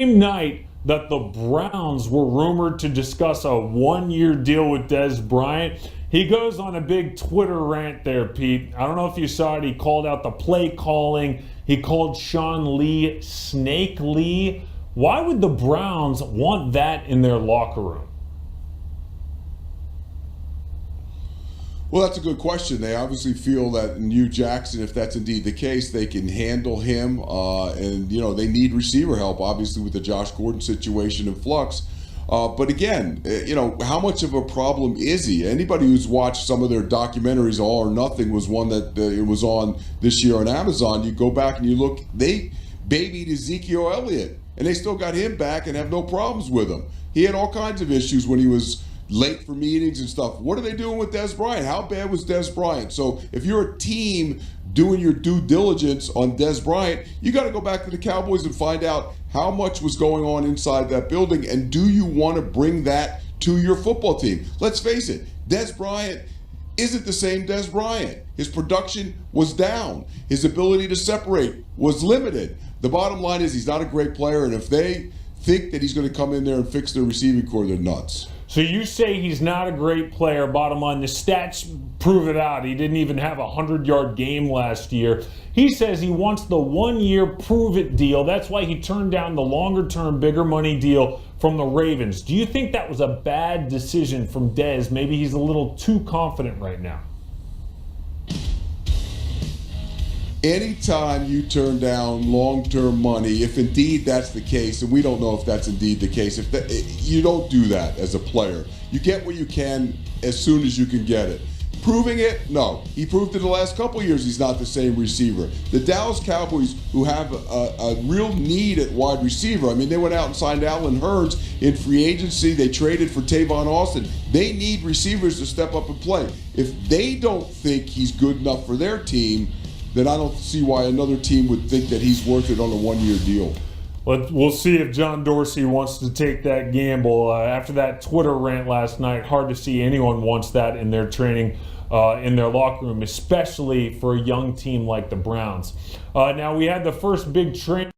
Same night that the Browns were rumored to discuss a one-year deal with Dez Bryant, he goes on a big Twitter rant there, Pete. I don't know if you saw it. He called out the play calling. He called Sean Lee Snake Lee. Why would the Browns want that in their locker room? Well, that's a good question. They obviously feel that in Hugh Jackson, if that's indeed the case, they can handle him. And, they need receiver help, obviously, with the Josh Gordon situation in flux. But again, how much of a problem is he? Anybody who's watched some of their documentaries, All or Nothing was one that it was on this year on Amazon. You go back and you look, they babied Ezekiel Elliott, and they still got him back and have no problems with him. He had all kinds of issues when he was late for meetings and stuff. What are they doing with Dez Bryant? How bad was Dez Bryant? So if you're a team doing your due diligence on Dez Bryant, you got to go back to the Cowboys and find out how much was going on inside that building, and do you want to bring that to your football team? Let's face it, Dez Bryant isn't the same Dez Bryant. His production was down. His ability to separate was limited. The bottom line is he's not a great player, and if they think that he's going to come in there and fix their receiving core, they're nuts. So you say he's not a great player. Bottom line, the stats prove it out. He didn't even have a 100-yard game last year. He says he wants the one-year prove-it deal. That's why he turned down the longer-term, bigger money deal from the Ravens. Do you think that was a bad decision from Dez? Maybe he's a little too confident right now. Anytime you turn down long-term money, if indeed that's the case, and we don't know if that's indeed the case, you don't do that as a player. You get what you can as soon as you can get it. Proving it? No. He proved it the last couple of years he's not the same receiver. The Dallas Cowboys, who have a real need at wide receiver, I mean, they went out and signed Allen Hurns in free agency. They traded for Tavon Austin. They need receivers to step up and play. If they don't think he's good enough for their team, then I don't see why another team would think that he's worth it on a one-year deal. We'll see if John Dorsey wants to take that gamble. After that Twitter rant last night, hard to see anyone wants that in their training, in their locker room, especially for a young team like the Browns. Now, we had the first big training